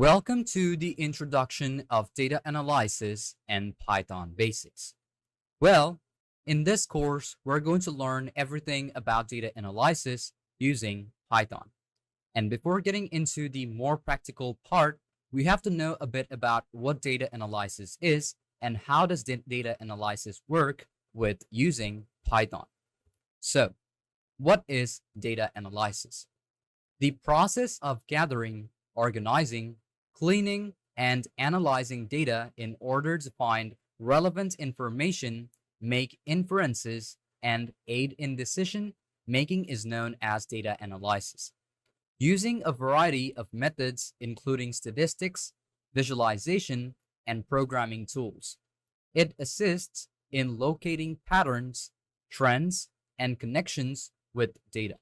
Welcome to the introduction of data analysis and Python basics. Well, in this course, we're going to learn everything about data analysis using Python. And before getting into the more practical part, we have to know a bit about what data analysis is and how does data analysis work with using Python. So, what is data analysis? The process of gathering, organizing, cleaning, and analyzing data in order to find relevant information, make inferences, and aid in decision making is known as data analysis. Using a variety of methods, including statistics, visualization, and programming tools, it assists in locating patterns, trends, and connections with data.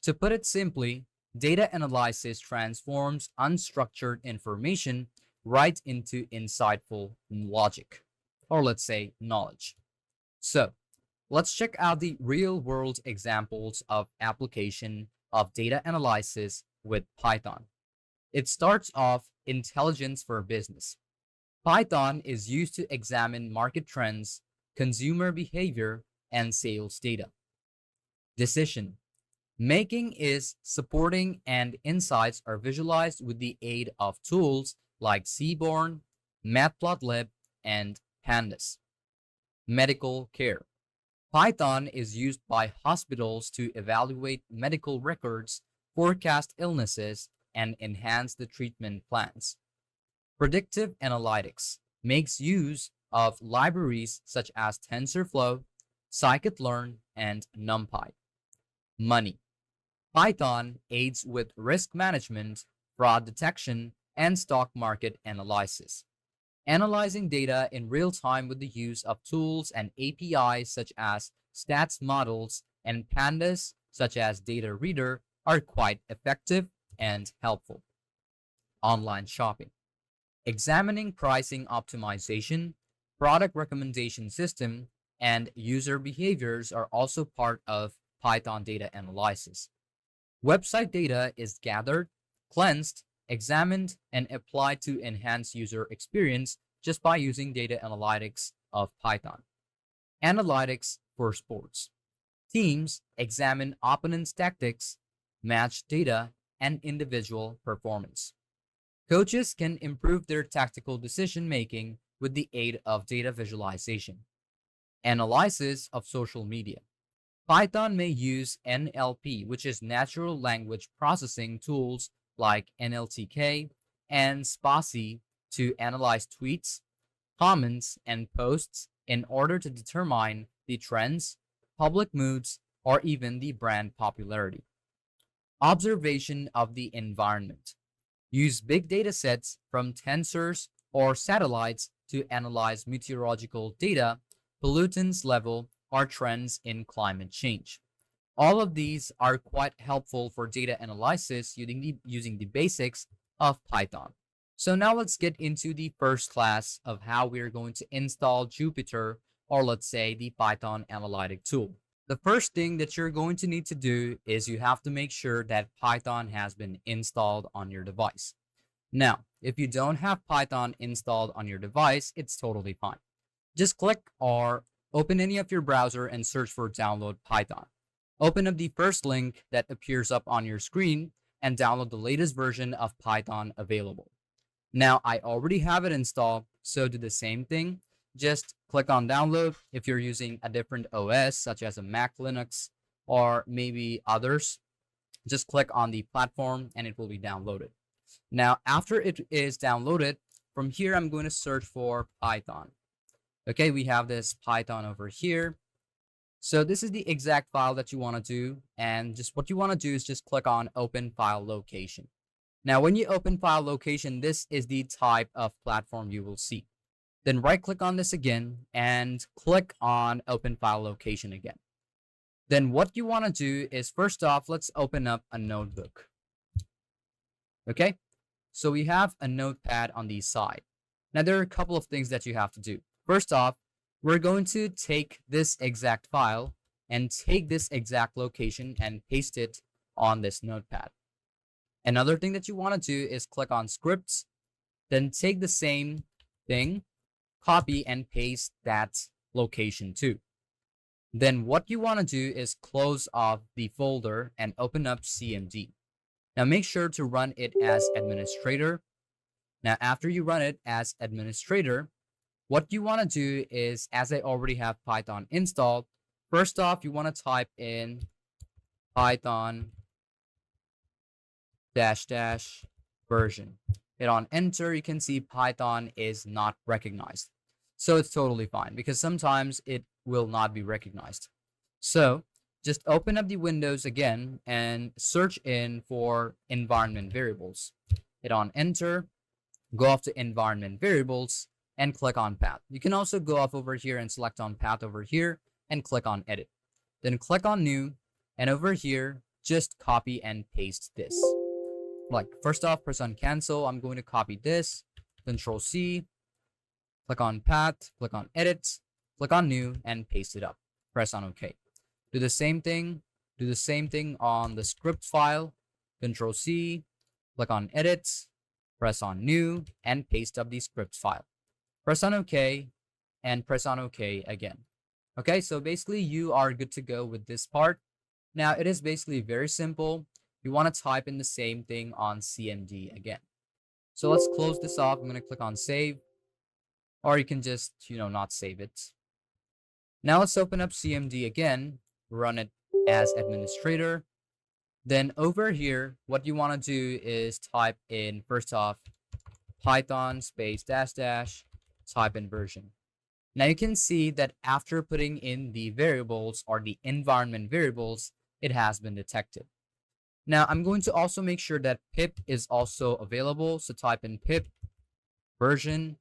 To put it simply, data analysis transforms unstructured information right into insightful logic, or let's say knowledge. So, let's check out the real world examples of application of data analysis with Python. It starts off intelligence for business. Python is used to examine market trends, consumer behavior, and sales data. Decision making is supporting and insights are visualized with the aid of tools like Seaborn, Matplotlib, and Pandas. Medical care. Python is used by hospitals to evaluate medical records, forecast illnesses, and enhance the treatment plans. Predictive analytics makes use of libraries such as TensorFlow, scikit-learn, and NumPy. Money. Python aids with risk management, fraud detection, and stock market analysis. Analyzing data in real time with the use of tools and APIs such as stats models and pandas such as Data Reader are quite effective and helpful. Online shopping. Examining pricing optimization, product recommendation system, and user behaviors are also part of Python data analysis. Website data is gathered, cleansed, examined, and applied to enhance user experience just by using data analytics of Python. Analytics for sports. Teams examine opponents' tactics, match data, and individual performance. Coaches can improve their tactical decision making with the aid of data visualization. Analysis of social media. Python may use NLP, which is natural language processing tools like NLTK and Spatie to analyze tweets, comments, and posts in order to determine the trends, public moods, or even the brand popularity. Observation of the environment. Use big data sets from tensors or satellites to analyze meteorological data, pollutants level, or trends in climate change. All of these are quite helpful for data analysis using the basics of Python. So now let's get into the first class of how we're going to install Jupyter, or let's say the Python analytic tool. The first thing that you're going to need to do is you have to make sure that Python has been installed on your device. Now, if you don't have Python installed on your device, it's totally fine. Just click or open any of your browser and search for download Python. Open up the first link that appears up on your screen and download the latest version of Python available. Now, I already have it installed, so do the same thing. Just click on download if you're using a different OS, such as a Mac, Linux, or maybe others. Just click on the platform and it will be downloaded. Now, after it is downloaded, from here, I'm going to search for Python. Okay, we have this Python over here. So this is the exact file that you want to do. And just what you want to do is just click on open file location. Now, when you open file location, this is the type of platform you will see. Then right click on this again and click on open file location again. Then what you want to do is first off, let's open up a notebook. Okay, so we have a notepad on the side. Now, there are a couple of things that you have to do. First off, we're going to take this exact file and take this exact location and paste it on this notepad. Another thing that you want to do is click on scripts, then take the same thing, copy and paste that location too. Then what you want to do is close off the folder and open up CMD. Now make sure to run it as administrator. Now after you run it as administrator, what you want to do is, as I already have Python installed, first off, you want to type in Python dash dash version. Hit on enter, you can see Python is not recognized. So it's totally fine because sometimes it will not be recognized. So just open up the windows again and search in for environment variables. Hit on enter, go off to environment variables and click on path. You can also go off over here and select on path over here and click on edit. Then click on new, and over here, just copy and paste this. Like first off, press on cancel. I'm going to copy this, Control C, click on path, click on edit, click on new and paste it up. Press on OK. Do the same thing on the script file, Control C, click on edit, press on new and paste up the script file. Press on OK and press on OK again. Okay, so basically you are good to go with this part. Now it is basically very simple. You want to type in the same thing on CMD again. So let's close this off. I'm going to click on save, or you can just, not save it. Now let's open up CMD again, run it as administrator. Then over here, what you want to do is type in, first off, Python space dash dash, type in version. Now you can see that after putting in the variables or the environment variables, it has been detected. Now I'm going to also make sure that pip is also available. So type in pip version,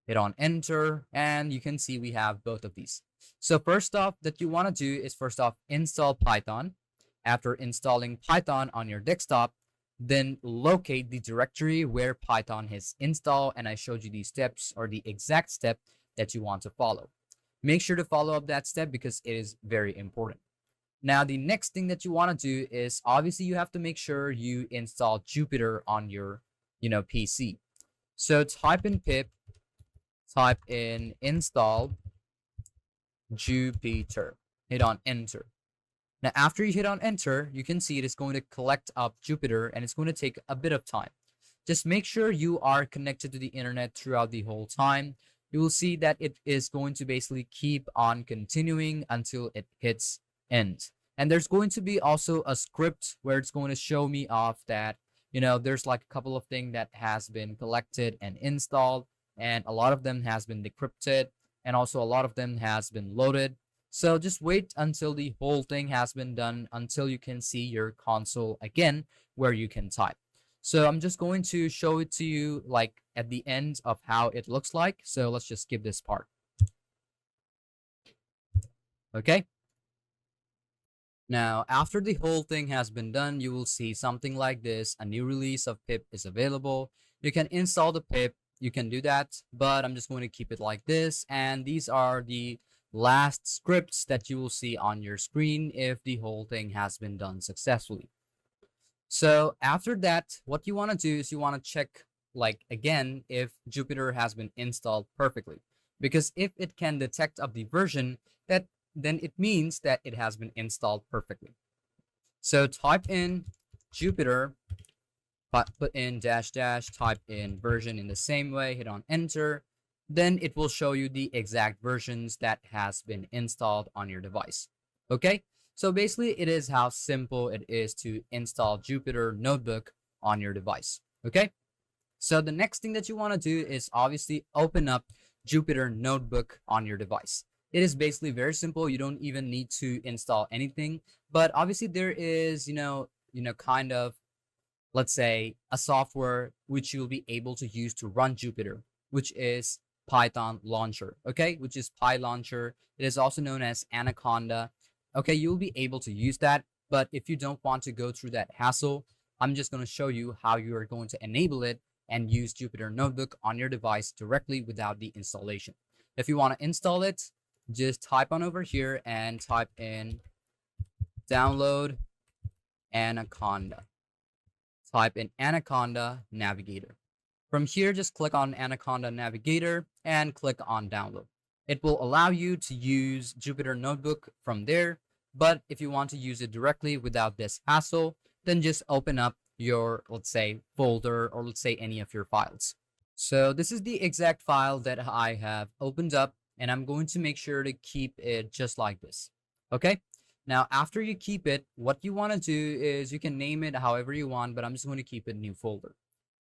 hit on enter, and you can see we have both of these. So first off that you want to do is first off install Python. After installing Python on your desktop, then locate the directory where Python is installed, and I showed you the steps or the exact step that you want to follow. Make sure to follow up that step because it is very important. Now, the next thing that you want to do is obviously you have to make sure you install Jupyter on your, PC. So type in pip, type in install Jupyter, hit on enter. Now, after you hit on enter, you can see it is going to collect up Jupyter and it's going to take a bit of time. Just make sure you are connected to the internet throughout the whole time. You will see that it is going to basically keep on continuing until it hits end. And there's going to be also a script where it's going to show me off that, there's like a couple of things that has been collected and installed, and a lot of them has been decrypted, and also a lot of them has been loaded. So just wait until the whole thing has been done until you can see your console again where you can type. So I'm just going to show it to you like at the end of how it looks like. So let's just skip this part. Okay. Now, after the whole thing has been done, you will see something like this. A new release of pip is available. You can install the pip. You can do that, but I'm just going to keep it like this. And these are the last scripts that you will see on your screen if the whole thing has been done successfully. So after that, what you want to do is you want to check like again if Jupyter has been installed perfectly, because if it can detect of the version, then it means that it has been installed perfectly. So type in Jupyter, put in dash dash, type in version in the same way, hit on enter. Then it will show you the exact versions that has been installed on your device. Okay, so basically it is how simple it is to install Jupyter Notebook on your device. Okay, so the next thing that you want to do is obviously open up Jupyter Notebook on your device. It is basically very simple. You don't even need to install anything, but obviously there is, kind of, let's say, a software which you'll be able to use to run Jupyter, which is Python launcher, okay, which is PyLauncher. It is also known as Anaconda. Okay, you'll be able to use that, but if you don't want to go through that hassle, I'm just going to show you how you are going to enable it and use Jupyter Notebook on your device directly without the installation. If you want to install it, just type on over here and type in download Anaconda. type in Anaconda Navigator. From here, just click on Anaconda Navigator and click on download. It will allow you to use Jupyter Notebook from there, but if you want to use it directly without this hassle, then just open up your, let's say, folder, or let's say any of your files. So this is the exact file that I have opened up, and I'm going to make sure to keep it just like this. Okay. Now, after you keep it, what you want to do is you can name it however you want, but I'm just going to keep it new folder.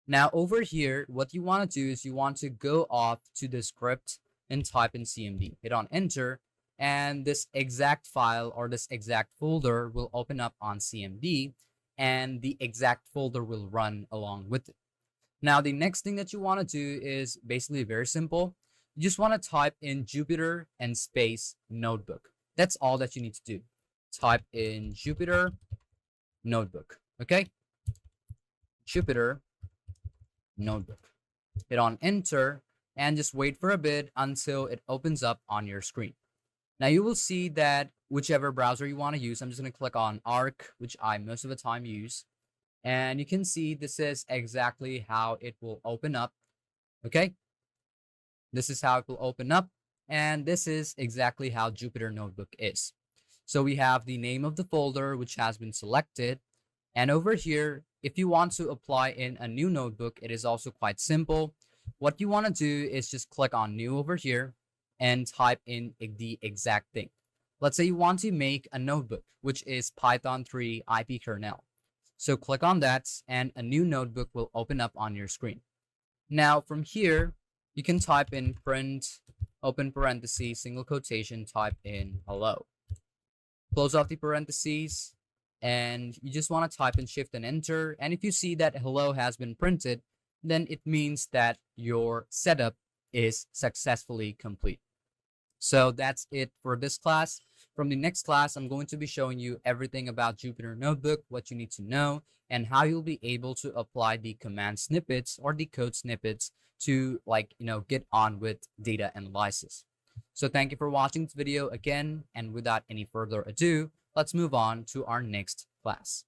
Now, over here, what you want to do is you want to go off to the script and type in CMD. Hit on enter, and this exact file or this exact folder will open up on CMD, and the exact folder will run along with it. Now, the next thing that you want to do is basically very simple. You just want to type in Jupyter and space notebook. That's all that you need to do. Type in Jupyter notebook. Okay. Jupyter notebook. Hit on enter and just wait for a bit until it opens up on your screen. Now you will see that whichever browser you want to use, I'm just going to click on Arc, which I most of the time use. And you can see this is exactly how it will open up. Okay. This is how it will open up. And this is exactly how Jupyter Notebook is. So we have the name of the folder, which has been selected. And over here, if you want to apply in a new notebook, it is also quite simple. What you want to do is just click on new over here and type in the exact thing. Let's say you want to make a notebook, which is Python 3 IP kernel. So click on that and a new notebook will open up on your screen. Now from here, you can type in print, open parentheses, single quotation, type in hello. Close off the parentheses, and you just want to type in shift and enter. And if you see that hello has been printed, then it means that your setup is successfully complete. So that's it for this class. From the next class, I'm going to be showing you everything about Jupyter Notebook, what you need to know, and how you'll be able to apply the command snippets or the code snippets to get on with data analysis. So thank you for watching this video again, and without any further ado, let's move on to our next class.